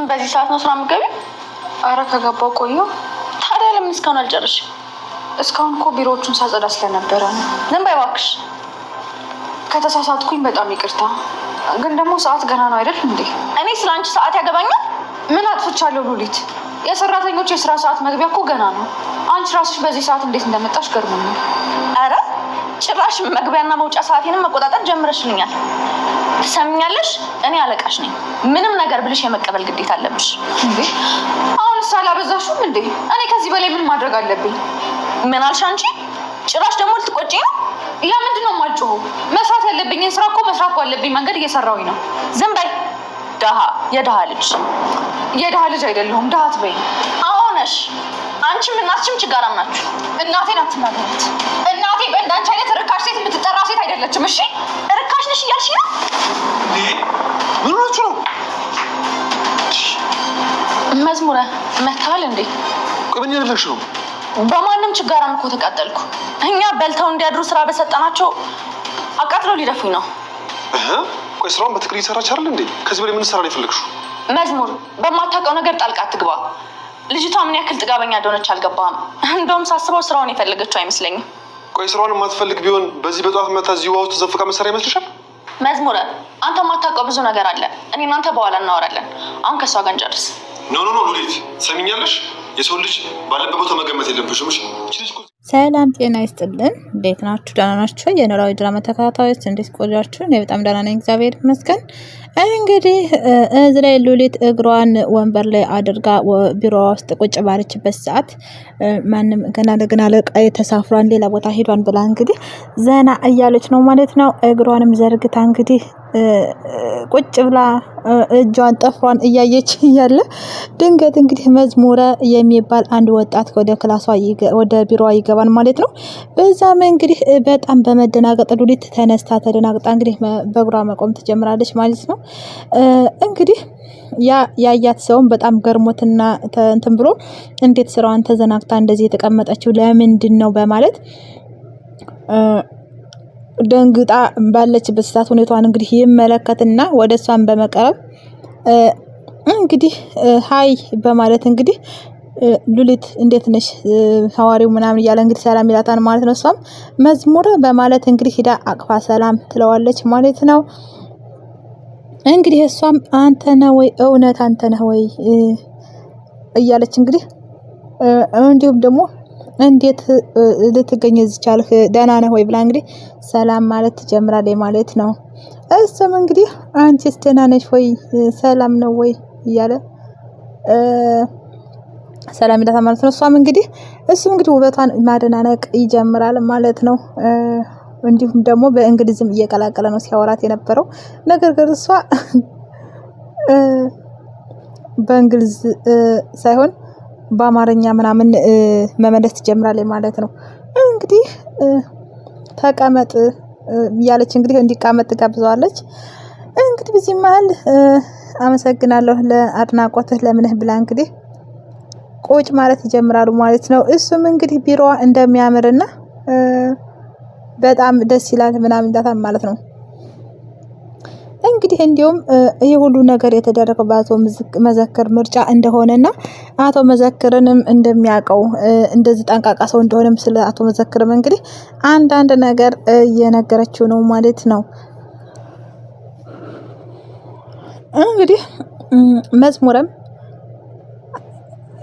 በዚህ ሰዓት ነው ስራ የምትገቢው? አረ ከገባው ቆየሁ። ታዲያ ለምን እስካሁን አልጨረስሽም? እስካሁን እኮ ቢሮዎቹን ሳጸዳ ስለነበረ ነው። ዝም በይ እባክሽ። ከተሳሳትኩኝ በጣም ይቅርታ። ግን ደግሞ ሰዓት ገና ነው አይደል እንዴ? እኔ ስለ አንቺ ሰዓት ያገባኛል? ምን አጥፍቻለሁ ሉሊት? የሰራተኞች የስራ ሰዓት መግቢያ እኮ ገና ነው። አንቺ ራስሽ በዚህ ሰዓት እንዴት እንደመጣሽ ገርሞኛል። አረ ጭራሽ መግቢያና መውጫ ሰዓቴንም መቆጣጠር ጀምረሽልኛል። ትሰምኛለሽ? እኔ አለቃሽ ነኝ። ምንም ነገር ብልሽ የመቀበል ግዴታ አለብሽ። እንዴ አሁንስ አላበዛሽም እንዴ? እኔ ከዚህ በላይ ምን ማድረግ አለብኝ? ምን አልሽ አንቺ? ጭራሽ ደግሞ ልትቆጪ ነው? ያ ምንድን ነው የማልጮኸው? መስራት ያለብኝን ስራ እኮ መስራት ባለብኝ መንገድ እየሰራሁኝ ነው። ዝም በይ። ደሃ የደሃ ልጅ። የደሃ ልጅ አይደለሁም። ደሃ አትበይኝ። አዎ ነሽ። አንቺም እናትሽም ችጋራም ናችሁ። እናቴን አትናገራት። እናቴ በእንዳንቺ አይነት ርካሽ ሴት የምትጠራ ሴት አይደለችም። እሺ ርካሽ ነሽ እያልሽ ነው? ምን ሆናችሁ ነው? መዝሙረ መታል እንዴ? ቆይ ምን ያደረግሽ ነው? በማንም ችጋራም እኮ ተቃጠልኩ። እኛ በልተው እንዲያድሩ ስራ በሰጠናቸው አቃጥለው ሊደፉኝ ነው። ቆይ ስራውን በትክክል እየሰራች አይደል እንዴ? ከዚህ በላይ ምን ስራ ነው የፈለግሽው? መዝሙር በማታውቀው ነገር ጣልቃ አትግባ። ልጅቷ ምን ያክል ጥጋበኛ እንደሆነች አልገባም። እንደውም ሳስበው ስራውን የፈለገችው አይመስለኝም። ቆይ ስራውን የማትፈልግ ቢሆን በዚህ በጠዋት መታ እዚህ ውሃ ውስጥ ተዘፍቃ መሰሪያ ይመስልሻል? መዝሙረ አንተ የማታውቀው ብዙ ነገር አለ። እኔ እናንተ በኋላ እናወራለን። አሁን ከሷ ጋር እንጨርስ። ኖ ሉሊት ሰሚኛለሽ? የሰው ልጅ ባለበት ቦታ መገመት የለብሽም። ሰላም ጤና ይስጥልን። እንዴት ናችሁ? ደህና ናችሁ? የኖላዊ ድራማ ተከታታዮች እንዴት ቆያችሁ? እኔ በጣም ደህና ነኝ፣ እግዚአብሔር ይመስገን። እንግዲህ እዚህ ላይ ሉሊት እግሯን ወንበር ላይ አድርጋ ቢሮዋ ውስጥ ቁጭ ባለችበት ሰዓት ማንም ገና ለገና ለቃይ ተሳፍሯን ሌላ ቦታ ሄዷን ብላ እንግዲህ ዘና እያለች ነው ማለት ነው። እግሯንም ዘርግታ እንግዲህ ቁጭ ብላ እጇን ጠፍሯን እያየች እያለ ድንገት እንግዲህ መዝሙረ የሚባል አንድ ወጣት ወደ ክላሷ ወደ ቢሮዋ ይገባል ማለት ነው። በዛም እንግዲህ በጣም በመደናገጥ ሉሊት ተነስታ ተደናግጣ እንግዲህ በእግሯ መቆም ትጀምራለች ማለት ነው። እንግዲህ ያያት ሰውም በጣም ገርሞትና እንትን ብሎ እንዴት ስራዋን ተዘናግታ እንደዚህ የተቀመጠችው ለምንድን ነው በማለት ደንግጣ ባለችበት ሰዓት ሁኔታዋን እንግዲህ ይመለከትና ወደ እሷን በመቀረብ እንግዲህ ሃይ በማለት እንግዲህ ሉሊት እንዴት ነሽ ሐዋሪው ምናምን እያለ እንግዲህ ሰላም ይላታል ማለት ነው። እሷም መዝሙር በማለት እንግዲህ ሄዳ አቅፋ ሰላም ትለዋለች ማለት ነው። እንግዲህ እሷም አንተ ነህ ወይ እውነት አንተ ነህ ወይ እያለች እንግዲህ እንዲሁም ደግሞ እንዴት ልትገኝ እዚህ ቻልህ ደህና ነህ ወይ ብላ እንግዲህ ሰላም ማለት ትጀምራለች ማለት ነው። እሱም እንግዲህ አንቺስ ደህና ነሽ ወይ ሰላም ነው ወይ እያለ ሰላም ይላታል ማለት ነው። እሱም እንግዲህ ውበቷን ማደናነቅ ይጀምራል ማለት ነው። እንዲሁም ደግሞ በእንግሊዝም እየቀላቀለ ነው ሲያወራት የነበረው ነገር ግን እሷ በእንግሊዝ ሳይሆን በአማርኛ ምናምን መመለስ ትጀምራለች ማለት ነው። እንግዲህ ተቀመጥ ያለች እንግዲህ እንዲቀመጥ ትጋብዘዋለች። እንግዲህ በዚህ መሀል አመሰግናለሁ ለአድናቆትህ ለምንህ ብላ እንግዲህ ቁጭ ማለት ይጀምራሉ ማለት ነው። እሱም እንግዲህ ቢሮዋ እንደሚያምርና በጣም ደስ ይላል ምናምን ይላታል ማለት ነው። እንግዲህ እንዲሁም ይሄ ሁሉ ነገር የተደረገው በአቶ መዘክር ምርጫ እንደሆነና አቶ መዘክርንም እንደሚያውቀው እንደዚህ ጠንቃቃ ሰው እንደሆነም ስለ አቶ መዘክርም እንግዲህ አንዳንድ ነገር እየነገረችው ነው ማለት ነው። እንግዲህ መዝሙርም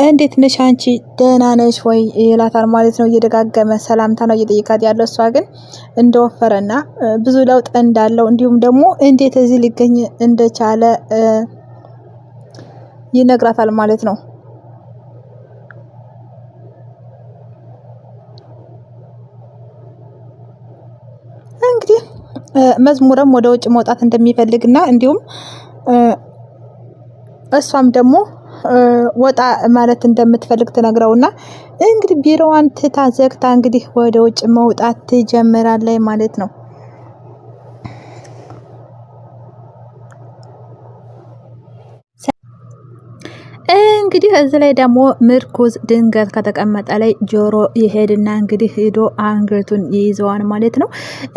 እንዴት ነሽ አንቺ ደህና ነሽ ወይ ይላታል ማለት ነው። እየደጋገመ ሰላምታ ነው እየጠየቃት ያለው። እሷ ግን እንደወፈረና ብዙ ለውጥ እንዳለው እንዲሁም ደግሞ እንዴት እዚህ ሊገኝ እንደቻለ ይነግራታል ማለት ነው። እንግዲህ መዝሙርም ወደ ውጭ መውጣት እንደሚፈልግና እንዲሁም እሷም ደግሞ ወጣ ማለት እንደምትፈልግ ትነግረውና እንግዲህ ቢሮዋን ትታ ዘግታ እንግዲህ ወደ ውጭ መውጣት ትጀምራለች ማለት ነው። እንግዲህ እዚህ ላይ ደግሞ ምርኩዝ ድንገት ከተቀመጠ ላይ ጆሮ ይሄድና እንግዲህ ሄዶ አንገቱን ይይዘዋል ማለት ነው።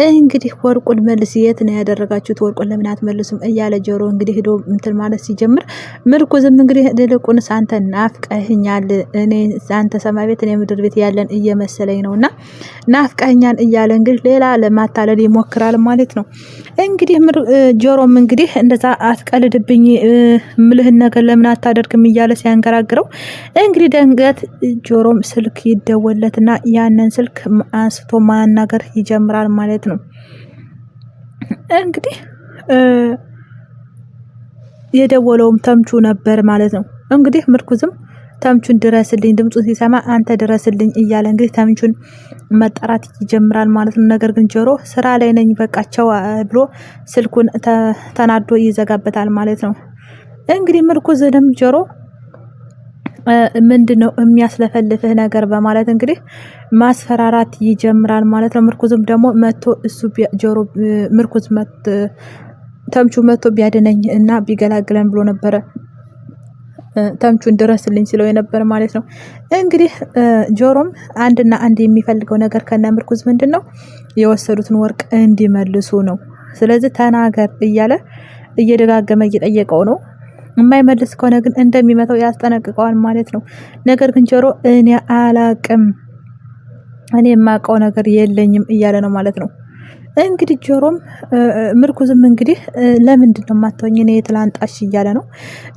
እንግዲህ ወርቁን መልስ፣ የት ነው ያደረጋችሁት? ወርቁን ለምን አትመልሱም? እያለ ጆሮ እንግዲህ ሄዶ እንትን ማለት ሲጀምር ምርኩዝም እንግዲህ ይልቁንስ አንተ ናፍቀህኛል፣ እኔ አንተ ሰማይ ቤት እኔ ምድር ቤት ያለን እየመሰለኝ ነውና ናፍቀህኛል እያለ እንግዲህ ሌላ ለማታለል ይሞክራል ማለት ነው። እንግዲህ ጆሮም እንግዲህ እንደዛ አትቀልድብኝ ምልህን ነገር ለምን አታደርግም እያለ ሲያንገራግረው እንግዲህ ድንገት ጆሮም ስልክ ይደወለትና ያንን ስልክ አንስቶ ማናገር ይጀምራል ማለት ነው። እንግዲህ የደወለውም ተምቹ ነበር ማለት ነው። እንግዲህ ምርኩዝም ተምቹን ድረስልኝ፣ ድምፁ ሲሰማ አንተ ድረስልኝ እያለ እንግዲህ ተምቹን መጠራት ይጀምራል ማለት ነው። ነገር ግን ጆሮ ስራ ላይ ነኝ በቃቸው ብሎ ስልኩን ተናዶ ይዘጋበታል ማለት ነው። እንግዲህ ምርኩዝንም ጆሮ ምንድነው የሚያስለፈልፍህ ነገር በማለት እንግዲህ ማስፈራራት ይጀምራል ማለት ነው። ምርኩዝም ደግሞ መጥቶ እሱ ጆሮ ምርኩዝ ተምቹ መጥቶ ቢያድነኝ እና ቢገላግለን ብሎ ነበረ ተምቹን ድረስልኝ ሲለው የነበር ማለት ነው። እንግዲህ ጆሮም አንድና አንድ የሚፈልገው ነገር ከነ ምርኩዝ ምንድነው የወሰዱትን ወርቅ እንዲመልሱ ነው። ስለዚህ ተናገር እያለ እየደጋገመ እየጠየቀው ነው። የማይመልስ ከሆነ ግን እንደሚመታው ያስጠነቅቀዋል ማለት ነው። ነገር ግን ጆሮ እኔ አላቅም፣ እኔ የማውቀው ነገር የለኝም እያለ ነው ማለት ነው። እንግዲህ ጆሮም ምርኩዝም እንግዲህ ለምንድን ነው የማትወኝ እኔ ትላንጣሽ እያለ ነው።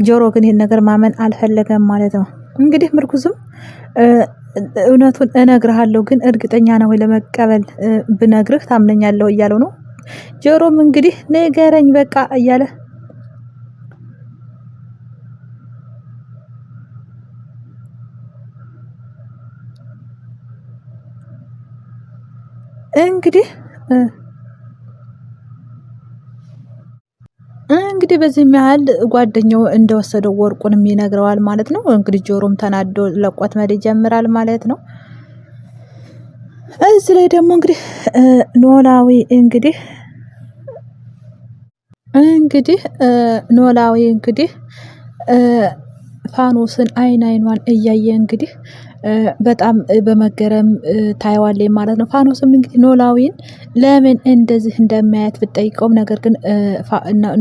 ጆሮ ግን ይህን ነገር ማመን አልፈለገም ማለት ነው። እንግዲህ ምርኩዝም እውነቱን እነግርሃለሁ ግን እርግጠኛ ነው ለመቀበል ብነግርህ ታምነኛለሁ እያለው ነው። ጆሮም እንግዲህ ንገረኝ በቃ እያለ እንግዲህ በዚህ መሀል ጓደኛው እንደወሰደው ወርቁንም ይነግረዋል ማለት ነው። እንግዲህ ጆሮም ተናዶ ለቆት መሄድ ይጀምራል ማለት ነው። እዚህ ላይ ደግሞ እንግዲህ ኖላዊ እንግዲህ ፋኖስን አይኗን እያየ እንግዲህ በጣም በመገረም ታየዋለች ማለት ነው። ፋኖስም እንግዲህ ኖላዊን ለምን እንደዚህ እንደማያት ብትጠይቀውም ነገር ግን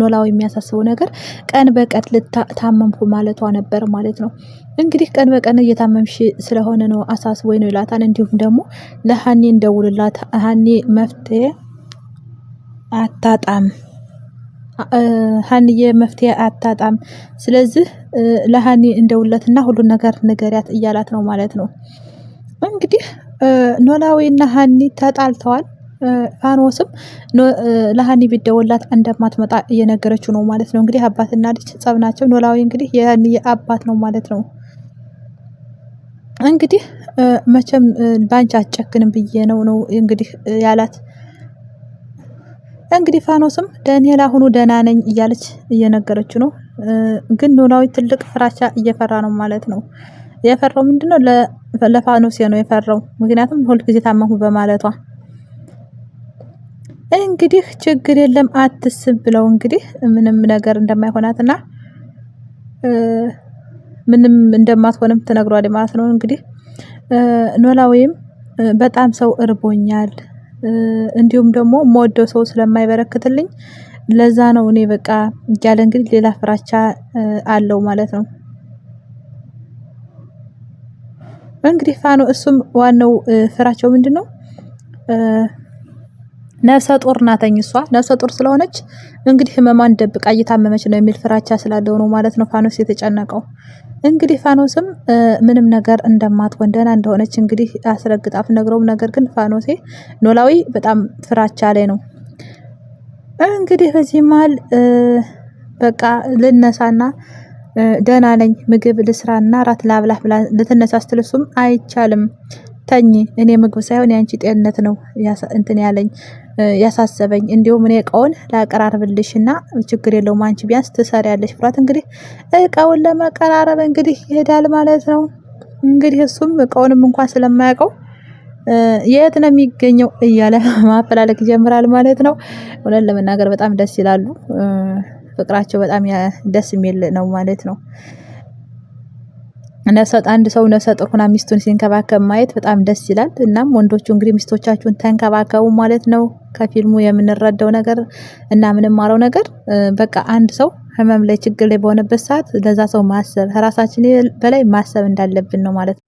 ኖላዊ የሚያሳስበው ነገር ቀን በቀን ታመምኩ ማለቷ ነበር ማለት ነው። እንግዲህ ቀን በቀን እየታመምሽ ስለሆነ ነው አሳስቦኝ ነው ይላታል። እንዲሁም ደግሞ ለሀኒ እንደውልላት ሀኒ መፍትሄ አታጣም፣ ሀኒዬ መፍትሄ አታጣም፣ ስለዚህ ለሀኒ እንደውለትና ሁሉን ነገር ንገሪያት እያላት ነው ማለት ነው። እንግዲህ ኖላዊና ሀኒ ተጣልተዋል። ፋኖስም ለሀኒ ቢደውላት እንደማትመጣ እየነገረችው ነው ማለት ነው። እንግዲህ አባትና ልጅ ጸብ ናቸው። ኖላዊ እንግዲህ የሀኒ አባት ነው ማለት ነው። እንግዲህ መቼም ባንቺ አትጨክንም ብዬ ነው እንግዲህ ያላት። እንግዲህ ፋኖስም ዳንኤል አሁኑ ደህና ነኝ እያለች እየነገረችው ነው። ግን ኖላዊ ትልቅ ፍራቻ እየፈራ ነው ማለት ነው። የፈራው ምንድነው ለፋኖስ ነው የፈራው፣ ምክንያቱም ሁልጊዜ ታመሙ በማለቷ። እንግዲህ ችግር የለም አትስብ ብለው እንግዲህ ምንም ነገር እንደማይሆናትና ምንም እንደማትሆንም ትነግሯለች ማለት ነው። እንግዲህ ኖላዊም በጣም ሰው እርቦኛል፣ እንዲሁም ደግሞ የምወደው ሰው ስለማይበረክትልኝ ለዛ ነው እኔ በቃ እያለ እንግዲህ ሌላ ፍራቻ አለው ማለት ነው። እንግዲህ ፋኖ እሱም ዋናው ፍራቸው ምንድነው ነፍሰ ጡር ናተኝ። እሷ ነፍሰ ጡር ስለሆነች እንግዲህ ህመሟን ደብቃ እየታመመች ነው የሚል ፍራቻ ስላለው ነው ማለት ነው ፋኖስ የተጨነቀው። እንግዲህ ፋኖስም ምንም ነገር እንደማትሆን ደህና እንደሆነች እንግዲህ አስረግጣት ነግረውም፣ ነገር ግን ፋኖሴ ኖላዊ በጣም ፍራቻ ላይ ነው። እንግዲህ በዚህ መሀል በቃ ልነሳና ደህና ነኝ ምግብ ልስራና ራት ላብላህ ብላ ልትነሳ ስትል እሱም አይቻልም ተኝ፣ እኔ ምግብ ሳይሆን ያንቺ ጤንነት ነው እንትን ያለኝ ያሳሰበኝ፣ እንዲሁም እኔ እቃውን ላቀራርብልሽና ችግር የለውም አንቺ ቢያንስ ትሰሪያለሽ ብሏት እንግዲህ እቃውን ለመቀራረብ እንግዲህ ይሄዳል ማለት ነው። እንግዲህ እሱም እቃውንም እንኳን ስለማያውቀው የት ነው የሚገኘው እያለ ማፈላለግ ይጀምራል ማለት ነው። እውነት ለመናገር በጣም ደስ ይላሉ። ፍቅራቸው በጣም ደስ የሚል ነው ማለት ነው። አንድ ሰው ነፍሰ ጡር ሆና ሚስቱን ሲንከባከብ ማየት በጣም ደስ ይላል። እናም ወንዶቹ እንግዲህ ሚስቶቻችሁን ተንከባከቡ ማለት ነው። ከፊልሙ የምንረዳው ነገር እና የምንማረው ነገር በቃ አንድ ሰው ህመም ላይ ችግር ላይ በሆነበት ሰዓት ለዛ ሰው ማሰብ ከራሳችን በላይ ማሰብ እንዳለብን ነው ማለት ነው።